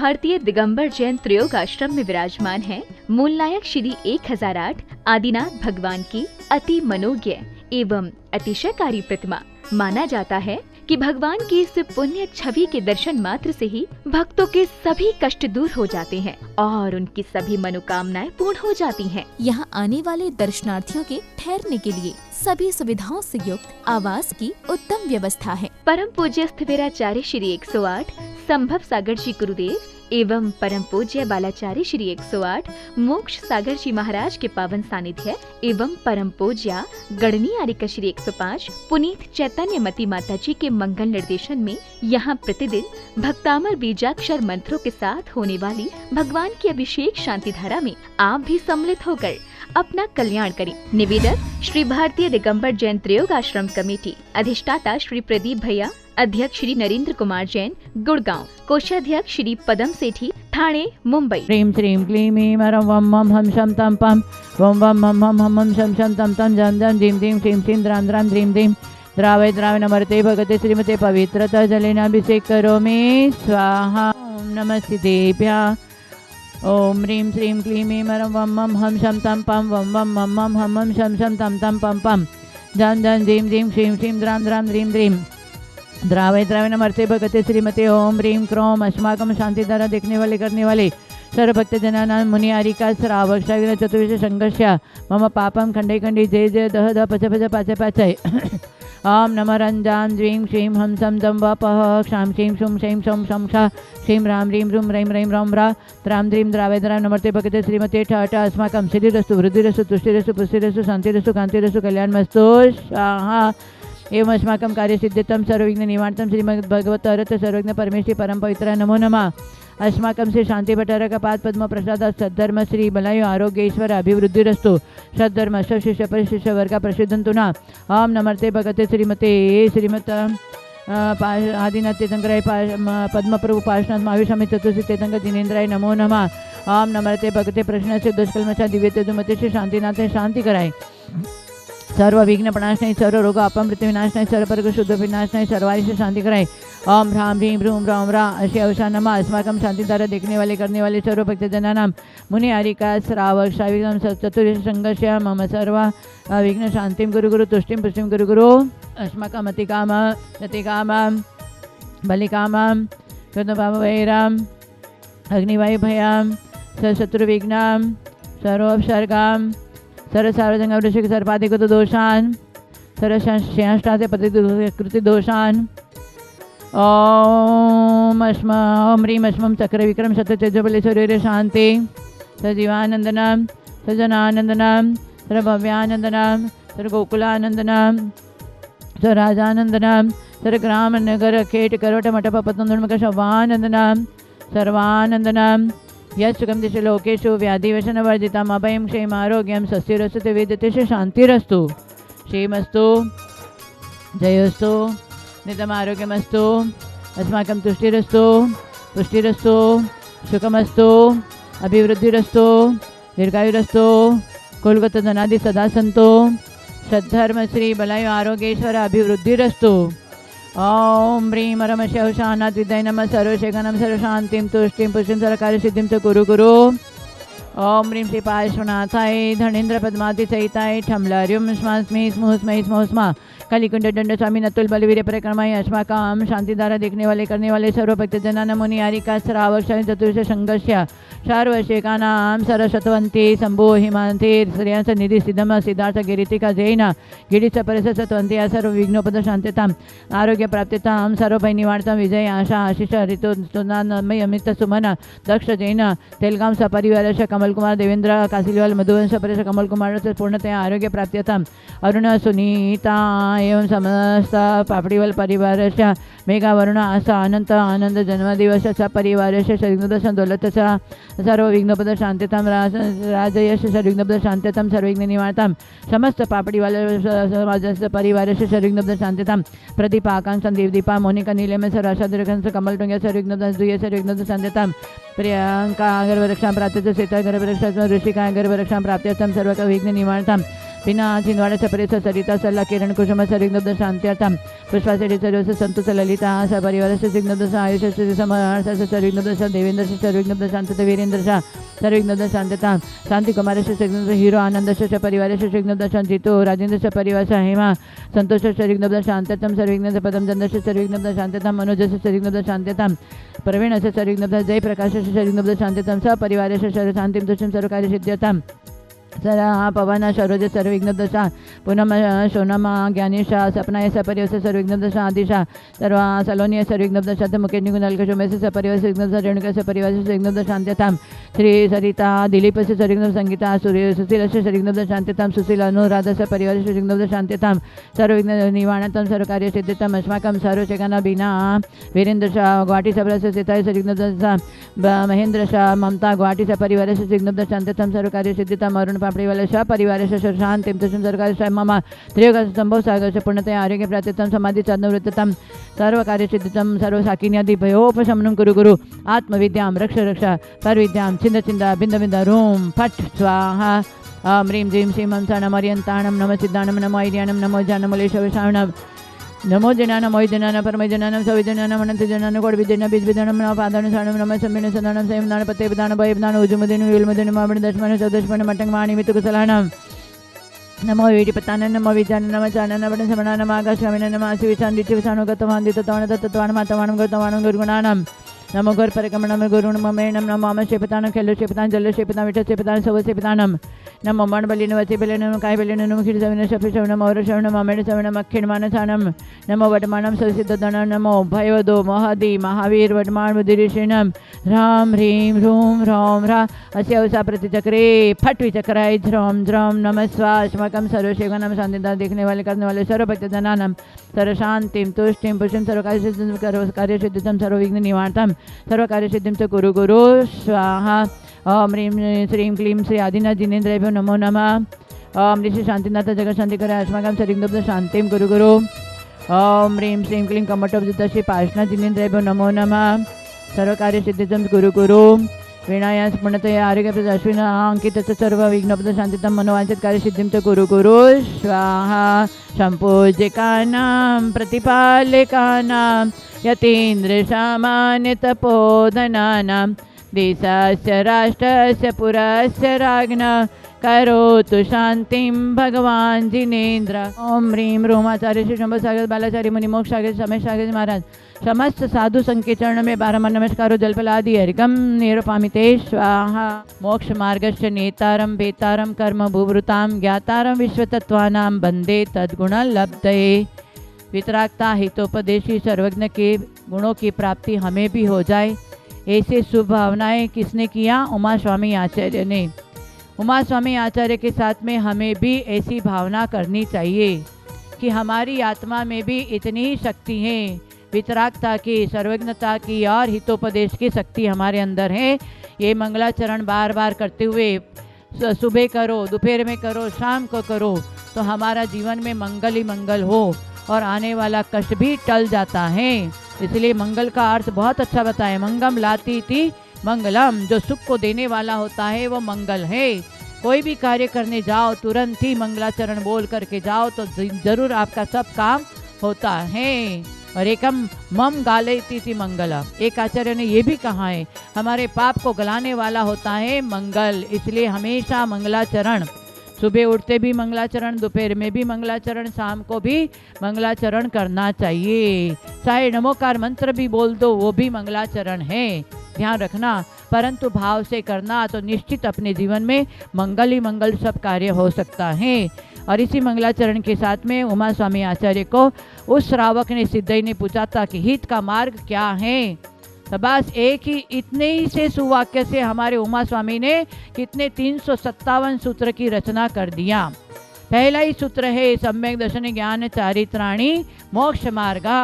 भारतीय दिगंबर जैन त्रयोग आश्रम में विराजमान है मूलनायक श्री 1008 आदिनाथ भगवान की अति मनोज्ञ एवं अतिशयकारी प्रतिमा। माना जाता है कि भगवान की इस पुण्य छवि के दर्शन मात्र से ही भक्तों के सभी कष्ट दूर हो जाते हैं और उनकी सभी मनोकामनाएं पूर्ण हो जाती हैं। यहाँ आने वाले दर्शनार्थियों के ठहरने के लिए सभी सुविधाओं से युक्त आवास की उत्तम व्यवस्था है। परम पूज्य स्थिविराचार्य श्री 108 संभव सागर जी गुरुदेव एवं परम पूज्य बालाचार्य श्री 108 मोक्ष सागर जी महाराज के पावन सानिध्य एवं परम पूज्य गणनी आरिका श्री 105 पुनीत चैतन्य मती माता जी के मंगल निर्देशन में यहाँ प्रतिदिन भक्तामर बीजाक्षर मंत्रों के साथ होने वाली भगवान की अभिषेक शांति धारा में आप भी सम्मिलित होकर अपना कल्याण करें। निवेदक श्री भारतीय दिगंबर जैन त्रयोग आश्रम कमेटी, अधिष्ठाता श्री प्रदीप भैया, अध्यक्ष श्री नरेंद्र कुमार जैन गुड़गांव, कोषाध्यक्ष श्री पदम सेठी ठाणे मुंबई। ह्रीं श्रीं क्लीं मीं मरं वं मं हम शं तं पं वं वं मं हम हम शं शं तं तं जं जं जीं जीं श्रीं श्रीं द्रां द्रां द्रीं द्रीं द्रावय द्रावय नमर्ते भगते श्रीमते पवित्रता जलेनाभिषेक करोमि स्वाहा। ओम नमस्ते देव्या। ओम ह्रीं श्रीं क्लीं मीं मरं वं मं हम शं तं पं वं वं मं हम हम शं शं तं तं पं पं जं जं जीं जीं श्रीं श्रीं द्रां द्रां द्रीं द्रीं द्रावय द्रावय नमर्ते भगते श्रीमते। ओम ह्रीं क्रोम अस्माकं शांति द्वारा देखने वाले करने वाले सर्व भक्त जनानां मुनि आरिका श्रावक शागिर चतुर्विश संघर्ष्य मम पापम खंडे खंडी जय जय दह दह पच पच पाचय पाचय। ओम नमः रंजां ज्वीं श्रीं हम सम दम वपः क्षां श्रीं शुं शैं शं शं क्षा श्रीं राम ह्रीं रूं रैं रैं रौं रा द्रां द्रीं द्रावय द्रां नमर्ते भगते श्रीमते ठ ठ अस्माकं श्रीरस्तु वृद्धिरस्तु तुष्टिरस्तु पुष्टिरस्तु शांतिरस्तु कांतिरस्तु कल्याणमस्तु स्वाहा। एवं अस्माकं कार्यसिद्धितं सर्वविघ्न निवारणं श्रीमद्भगवत अर्थ सर्वज्ञ परमेश्वरी परम पवित्र नमो नमः। अस्माकं श्री शांति भट्टारक पाद पद्म प्रसाद सद्धर्म श्री बलायु आरोग्य ईश्वर अभिवृद्धिरस्तु सद्धर्म शिष्य परिशिष्य वर्ग प्रसिद्धंतु न। ओम नमर्ते भगते श्रीमते श्रीमत आदिनाथ तीर्थंकराय पद्मप्रभु पार्श्वनाथ महावीर चतुर्थी तीर्थंकर जिनेन्द्राय नमो नमः। ओम नमर्ते भगते प्रश्न से दुष्कलमचा दिव्य तेजुमते श्री शांतिनाथ शांति कराय सर्व विघ्न प्रणाशनाय सर्व रोग अपमृत्यु विनाशनाय सर्व परग शुद्ध विनाशनाय सर्वारिश शांति कराय। ओम ह्रां ह्रीं रूं रौं रा अशे अवशा नमः। अस्माकं शांति द्वारा देखने वाले करने वाले सर्व भक्त जनानां मुनि आरिका श्रावक शाविकं चतुर्विश संघर्ष्य मम सर्व विघ्न शांतिं गुरु गुरु तुष्टिं पुष्टिं गुरु गुरु। अस्माकं अतिकाम सतिकाम बलिकामं कृतभाववैराम अग्निवायुभयां शत्रुविघ्नां सर्वोपसर्गां सर्व सार्वजनिक वृश्चिक सर्पाधिकृत दोषान् सर्व श्रेष्ठाते प्रतिकृति दोषान्। ओम ह्रीं अस्मं चक्र विक्रम शत तेजबले शरीर शांति सजीवानंदनम सजनानंदनम सर्वभव्यानंदनम सर्वगोकुलानंदनम सर्वराजानंदनम सर्वग्राम नगर खेट करोट मठप पतंदुर्मुख शवानंदनम सर्वानंदनम यशुकं दिश लोकेषु व्याधिवशनवर्जितम् अभयं क्षेमारोग्यं स्वस्तिरस्तु विद्यते शान्तिरस्तु क्षेमस्तु जयोस्तु नितमारोग्यमस्तु अस्माकं तुष्टिरस्तु पुष्टिरस्तु सुखमस्तु अभिवृद्धिरस्तु दीर्घायुरस्तु कुलगत धनादि सदा सन्तु सद्धर्म श्री बलायु आरोग्येश्वर अभिवृद्धिरस्तु। ओम ह्रीं परमशिव शानाथ विद्याय नमः सर्वशेखनं सर्वशान्तिं तुष्टिं पुष्टिं सर्वकार्यसिद्धिं च कुरु गुरु। ओम ह्रीं श्री पार्श्वनाथाय धनेन्द्र पद्मादिसहिताय ठम्लार्युं स्मास्मि स्मुः स्मै स्मोः स्मा कलिकुंड दंड स्वामी नतुल बलवीर परिक्रमाय अस्माकं शांति द्वारा देखने वाले करने वाले सर्व भक्त जनानां मुनि आरिका श्रावक चतुर्विश संघर्ष्य सर्वशेखानां सरस्वतवन्ती शंभो हिमांति श्रेयांस निधि सिद्धम सिद्धार्थ गिरितिका जैन गिरीश परस सत्वंती सर्व विघ्नोपद शांतिताम् आरोग्य प्राप्तितां सर्व भय निवारणतां विजय आशा आशिष ऋतु सुनानमय अमित सुमन दक्ष जैन तेलगाम सपरिवार कमल कुमार देवेंद्र कासिलवाल मधुवंश परस कमल कुमार पूर्णतया आरोग्य प्राप्तिताम् अरुण सुनीता एवं समस्त पापड़ीवल परिवारस्य मेघा वरुण आशा अनंत आनंद जन्मदिवस सपरिवारस्य सर्वविघ्न दौलत सर्व विघ्नोपद शांतितां राजयश सर्वविघ्नोपद शांतितां सर्वविघ्न निवारणतां समस्त पापड़ीवाल समाजस्य परिवारस्य सर्वविघ्नोपद शांतितां प्रदीप आकांक्षा देवदीपा मोनिका नीलम सर्वाशादरकंस कमल टुंग्या सर्वविघ्नोपद दुय सर्वविघ्नोपद शांतितां प्रियंका गर्भरक्षां प्राप्त्यर्थं सीता गर्भरक्षां ऋषिका गर्भरक्षां प्राप्त्यर्थं सर्व विघ्न निवारणतां पिना छिंदवाड़ा सपरेश सरिता सल्ला किरण कुसुम सरिग्नब्द शांत्यर्थम पुष्पाशेरी सर्वस संतोष ललिता सपरिवार सरिग्नब्द आयुष समर्थ सरिग्नब्द देवेंद्र सरिग्नब्द शांतता वीरेंद्र सर्विघ्नोद शांतता शांति कुमार सरिग्नब्द हीरो आनंद परिवार सरिग्नब्द शांतितो राजेंद्र परिवार हेमा संतोष सरिग्नब्द शांततम सर्विघ्न पदम चंद्र सरिग्नब्द शांतता मनोज सरिग्नब्द शांतता प्रवीण सरिग्नब्द जय प्रकाश सरिग्नब्द शांततम सपरिवार शांतिम तुष्टिम सर्वकार्य सिद्ध्यर्थम सरा पवन सरोज सर्विघ्नदशा पूनम सोनम ज्ञानेशा सपनाय सपरिवस सर्विघ्नदशा आदिशा सर्वा सलोनिया सर्विघ्नदशा मुकेश निगुणल कुसुमेश सपरिवस सर्विघ्नदशा रेणुका सपरिवास सर्विघ्नदशा शांत्यताम श्री सरिता दिलीप सर्विघ्नद संगीता सूर्य सुशील सर्विघ्नद शांत्यताम सुशील अनुराधा सपरिवार सर्विघ्नद शांत्यताम सर्वविघ्न निवारणतम सर्वकार्य सिद्ध्यताम अस्माकं सर्वशेखना बीना वीरेंद्र शाह गुवाहाटी सपरस सीताय सर्विघ्नदशा महेंद्र शाह ममता गुवाहाटी सपरिवार सर्विघ्नद शांत्यताम सर्वकार्य सिद्ध्यताम अरुण पापड़ीवाला शाह परिवार शांतिम तुषम सरकार मम त्रियोग संभव सागर पूर्णतया आरोग्य प्राप्तितम समाधि चंद्रवृत्तम सर्व कार्य सिद्धितम सर्व साकिन्यादि भयोपशमनम कुरु गुरु आत्मविद्याम रक्ष रक्षा परविद्याम छिंद छिंद बिंद बिंद रूम फट स्वाहा ओम ह्रीं जीं श्रीं हम सा नमरियंताणम नम सिद्धाणम नमो ऐर्याणम नमो जानमलेशवशाणम नमो जनानम वैजनान परमजनानम सविजनानम अनंत जनान कोडविदेन बीजविदानम नम पादान साणम नम समिन सदानम सयम दान पते दान भयदान उजुमदिन विलमदिन माबण दशमन सदशमन मटंग वाणी मितुकुसलाणम नमो वीडिपतान नमो विजान नम चानन बण समणान आकाशगामिन नम आशिविचान दिटिविचानुगतवान दितवान तत्वान मातवान गतवान गुरुगुणानम नमो गुर परकमणम गुरुण ममेणम नमो आम शेपतान खेलो शेपतान जल शेपतान विठ शेपतान सव शेपतानम नमो मण बलिन वचे बलिन काय बलिन नमो खीर सविन शफि शवनम और शवनम अमेण सवनम अक्षिण मानसानम नमो वटमानम ससिद्ध धन नमो भयवदो महदी महावीर वटमान बुद्धिऋषिणम राम ह्रीं ह्रूं ह्रौं ह्रा अस्य अवसा प्रतिचक्रे फट विचक्राय ध्रौं ध्रौं नमः स्वास्मकं सर्वसेवनम शांतिदा देखने वाले करने वाले सर्व भक्तजनानम सर्व शांतिम तुष्टिम पुष्टिम सर्व कार्य सिद्धितम सर्व विघ्न निवारणतम सर्व कार्य सिद्धिम च गुरु गुरु स्वाहा ओम ह्रीं श्रीं क्लीं श्री आदिनाथ जिनेन्द्रेभ्यो नमो नमः ओम ऋषि शांतिनाथ जगत शांति करे अस्माकं सरिग्नब्द शांतिम गुरु गुरु ओम ह्रीं श्रीं क्लीं कमठोपजित श्री पार्श्वनाथ जिनेन्द्रेभ्यो नमो नमः सर्व कार्य सिद्धितम गुरु गुरु वीणायास पूर्णतया आरोग्य अश्विन अंकित सर्व विघ्नोपद शांतितम मनोवांचित कार्य सिद्धिम च गुरु गुरु स्वाहा संपूज्यकानां प्रतिपालकानां यतीन्द्र सामान्य तपोधनानां देशस्य राष्ट्रस्य पुरस्य राज्ञा करोतु शांतिं भगवान जिनेन्द्र ओम ह्रीं ह्रूं आचार्य श्री शंभु सागर बालाचार्य मुनि मोक्ष सागर समय सागर महाराज समस्त साधु संघ के चरण में 12 नमस्कारो जलफलादि हरिकम निरूपामिते स्वाहा मोक्ष मार्गस्य नेतारम बेतारम कर्म भूवृताम ज्ञातारम विश्वतत्वानां वंदे तद्गुण लब्धये वितरागता हितोपदेशी सर्वज्ञ के गुणों की प्राप्ति हमें भी हो जाए ऐसे शुभ भावनाएं किसने किया? उमा स्वामी आचार्य ने। उमा स्वामी आचार्य के साथ में हमें भी ऐसी भावना करनी चाहिए कि हमारी आत्मा में भी इतनी ही शक्ति है, वितरागता की, सर्वज्ञता की और हितोपदेश की शक्ति हमारे अंदर है। ये मंगलाचरण बार बार करते हुए सुबह करो, दोपहर में करो, शाम को करो तो हमारा जीवन में मंगल ही मंगल हो और आने वाला कष्ट भी टल जाता है। इसलिए मंगल का अर्थ बहुत अच्छा बताए, मंगम लाती थी मंगलम, जो सुख को देने वाला होता है वो मंगल है। कोई भी कार्य करने जाओ तुरंत ही मंगलाचरण बोल करके जाओ तो जरूर आपका सब काम होता है। और एकम मम गालयति थी मंगलम, एक आचार्य ने ये भी कहा है हमारे पाप को गलाने वाला होता है मंगल। इसलिए हमेशा मंगलाचरण, सुबह उठते भी मंगलाचरण, दोपहर में भी मंगलाचरण, शाम को भी मंगलाचरण करना चाहिए। चाहे नमोकार मंत्र भी बोल दो वो भी मंगलाचरण है, ध्यान रखना, परंतु भाव से करना तो निश्चित अपने जीवन में मंगल ही मंगल सब कार्य हो सकता है। और इसी मंगलाचरण के साथ में उमा स्वामी आचार्य को उस श्रावक ने सिद्धई ने पूछा था कि हित का मार्ग क्या है। तो बस एक ही इतने ही से सुवाक्य से हमारे उमा स्वामी ने कितने 357 सूत्र की रचना कर दिया। पहला ही सूत्र है सम्यक दर्शन ज्ञान चारित्राणि मोक्ष मार्गा।